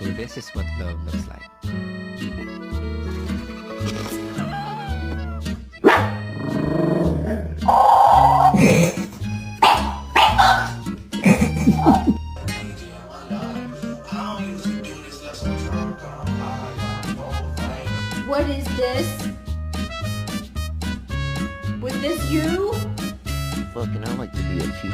So this is what love looks like. What is this? Was this you? Fucking, I like to be a cute